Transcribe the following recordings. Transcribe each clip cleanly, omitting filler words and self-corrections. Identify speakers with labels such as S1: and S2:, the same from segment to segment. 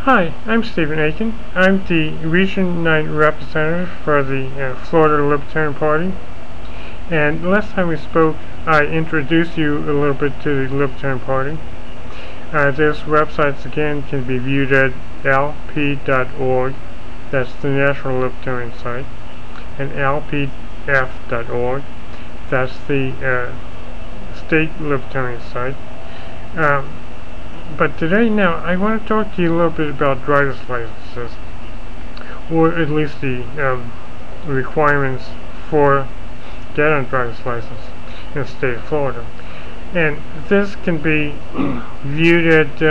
S1: Hi, I'm Stephen Aiken. I'm the Region 9 representative for the Florida Libertarian Party. And last time we spoke, I introduced you a little bit to the Libertarian Party. Those websites again can be viewed at lp.org. That's the National Libertarian site. And lpf.org. That's the State Libertarian site. But today, now, I want to talk to you a little bit about driver's licenses, or at least the requirements for getting a driver's license in the state of Florida. And this can be viewed at,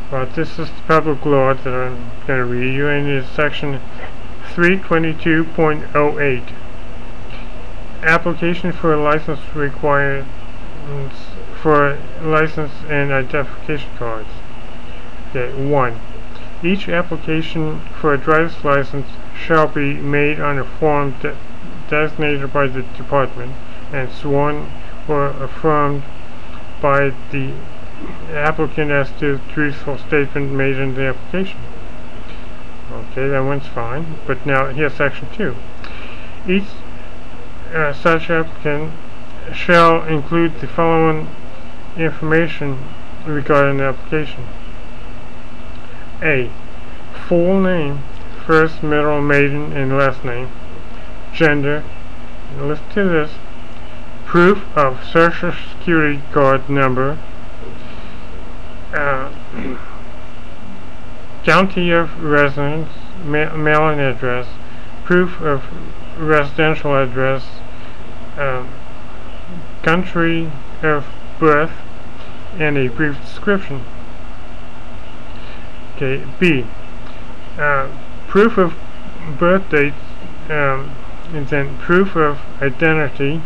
S1: well, this is the public law that I'm going to read you, and it's section 322.08. Application for a license requirements for license and identification cards. Okay, 1. Each application for a driver's license shall be made on a form designated by the department and sworn or affirmed by the applicant as to the truthful statement made in the application. Okay, that one's fine, but now here's section 2. Each such applicant shall include the following information regarding the application. A. Full name, first, middle, maiden, and last name. Gender. And listen to this. Proof of Social Security card number. County of residence, mailing address. Proof of residential address. Country of birth, and a brief description. Okay, B. Proof of birth date, and then proof of identity.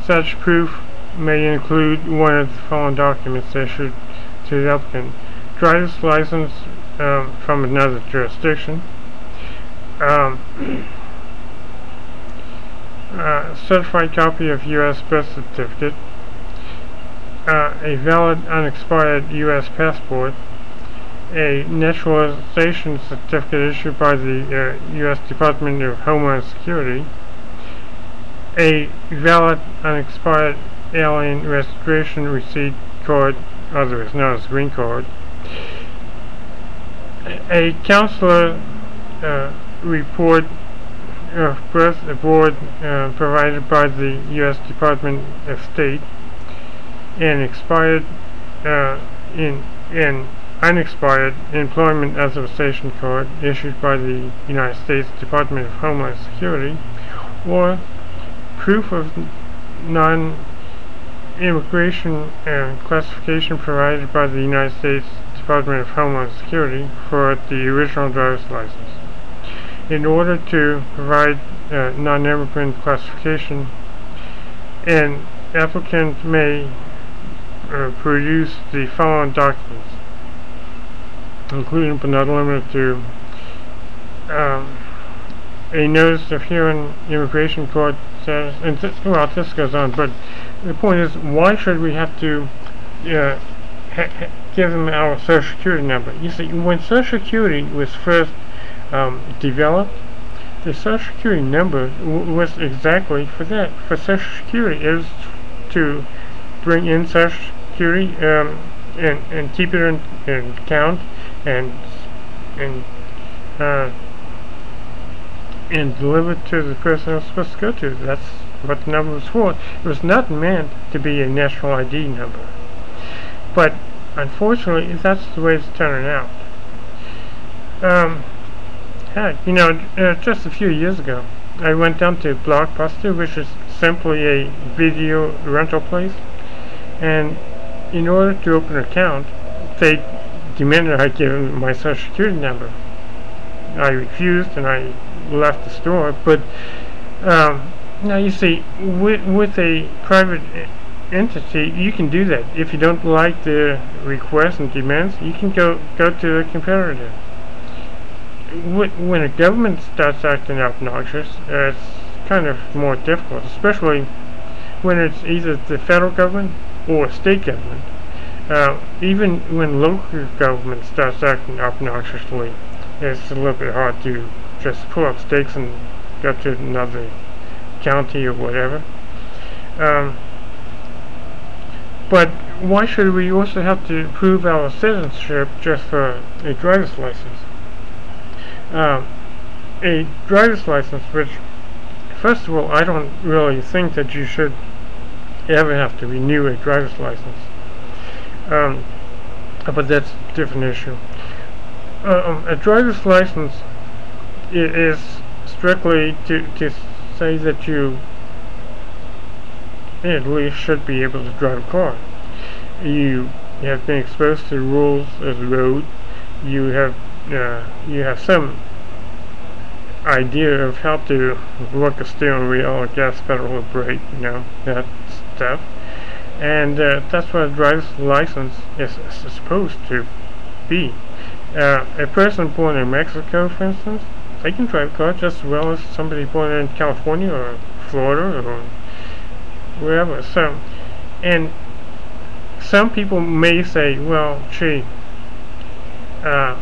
S1: Such proof may include one of the following documents issued to the applicant: driver's license from another jurisdiction, certified copy of U.S. birth certificate, a valid unexpired U.S. passport, a naturalization certificate issued by the U.S. Department of Homeland Security, a valid unexpired alien registration receipt card, otherwise known as green card, a counselor report of birth aboard provided by the U.S. Department of State, and expired unexpired employment authorization card issued by the United States Department of Homeland Security, or proof of non-immigration classification provided by the United States Department of Homeland Security for the original driver's license. In order to provide non-immigrant classification, an applicant may produce the following documents, including but not limited to a notice of hearing, immigration court status, and this goes on, but the point is, why should we have to give them our Social Security number? You see, when Social Security was first developed, the Social Security number was exactly for that, for Social Security. It was to bring in Social Security and keep it in account and deliver it to the person it was supposed to go to. That's what the number was for. It was not meant to be a national ID number, but unfortunately that's the way it's turning out. You know, just a few years ago, I went down to Blockbuster, which is simply a video rental place, and in order to open an account, they demanded I give them my Social Security number. I refused and I left the store, but now you see, with a private entity, you can do that. If you don't like the requests and demands, you can go to the competitor. When a government starts acting obnoxious, it's kind of more difficult, especially when it's either the federal government or state government. Even when local government starts acting obnoxiously, it's a little bit hard to just pull up stakes and go to another county or whatever. But why should we also have to prove our citizenship just for a driver's license? A driver's license, which, first of all, I don't really think that you should ever have to renew a driver's license. But that's a different issue. A driver's license is strictly to say that you at least should be able to drive a car. You have been exposed to the rules of the road. You have some idea of how to work a steering wheel, a gas pedal, or brake, that stuff. And that's what a driver's license is supposed to be. A person born in Mexico, for instance, they can drive a car just as well as somebody born in California or Florida or wherever. So, and some people may say, well, gee, that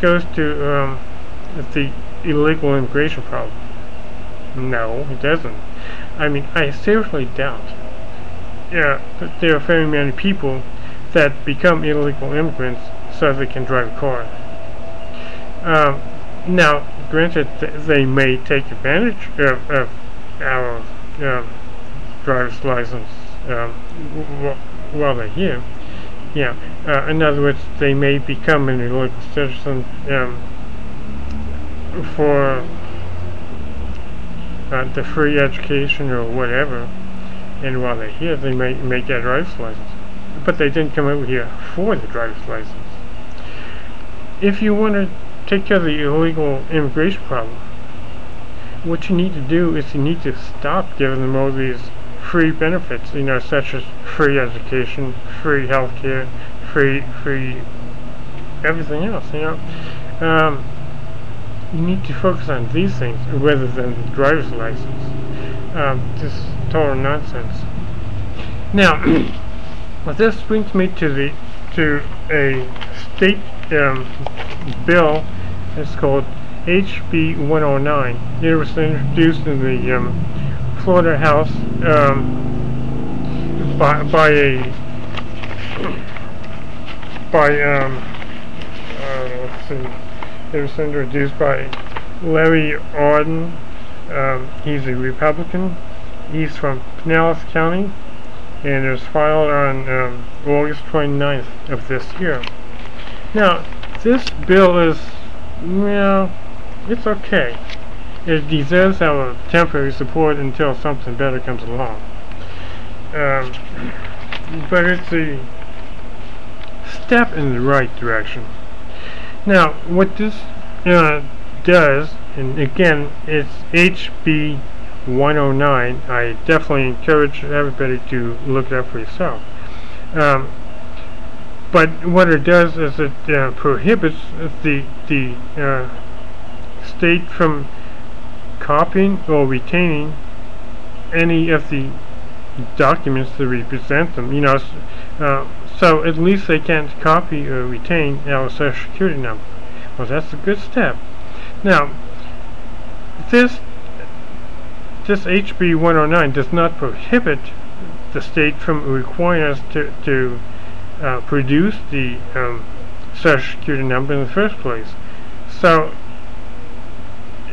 S1: goes to the illegal immigration problem. No, it doesn't. I mean, I seriously doubt that there are very many people that become illegal immigrants so they can drive a car. Now, granted, they may take advantage of our driver's license while they're here. In other words, they may become an illegal citizen for the free education or whatever, and while they're here, they may get a driver's license. But they didn't come over here for the driver's license. If you want to take care of the illegal immigration problem, what you need to do is you need to stop giving them all these free benefits, such as free education, free healthcare, free everything else. You need to focus on these things rather than the driver's license. Just total nonsense. Now, well, this brings me to a state bill. It's called HB 109. It was introduced in the Florida House let's see. It was introduced by Larry Arden. He's a Republican. He's from Pinellas County, and it was filed on August 29th of this year. Now, this bill is, it's okay. It deserves our temporary support until something better comes along. But it's a step in the right direction. Now, what this does, and again, it's HB 109. I definitely encourage everybody to look it up for yourself. But what it does is it prohibits the state from copying or retaining any of the documents that represent them. So at least they can't copy or retain our Social Security number. Well, that's a good step. Now, this HB 109 does not prohibit the state from requiring us to produce the Social Security number in the first place. So,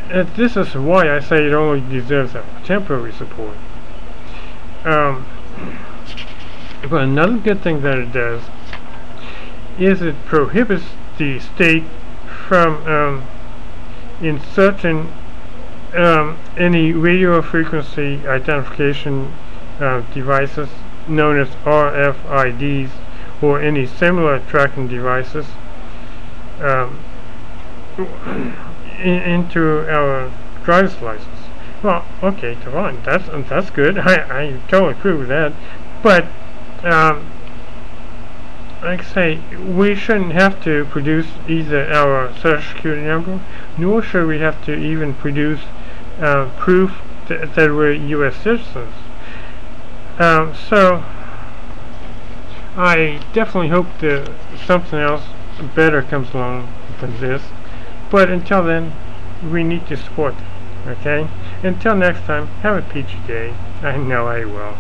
S1: this is why I say it only deserves a temporary support. But another good thing that it does is it prohibits the state from inserting any radio frequency identification devices known as RFIDs or any similar tracking devices into our driver's license. Well, okay, fine, that's good. I totally agree with that. But like I say, we shouldn't have to produce either our Social Security number, nor should we have to even produce proof that we're U.S. citizens. So I definitely hope that something else better comes along than this. But until then, we need to support. Okay? Until next time, have a peachy day. I know I will.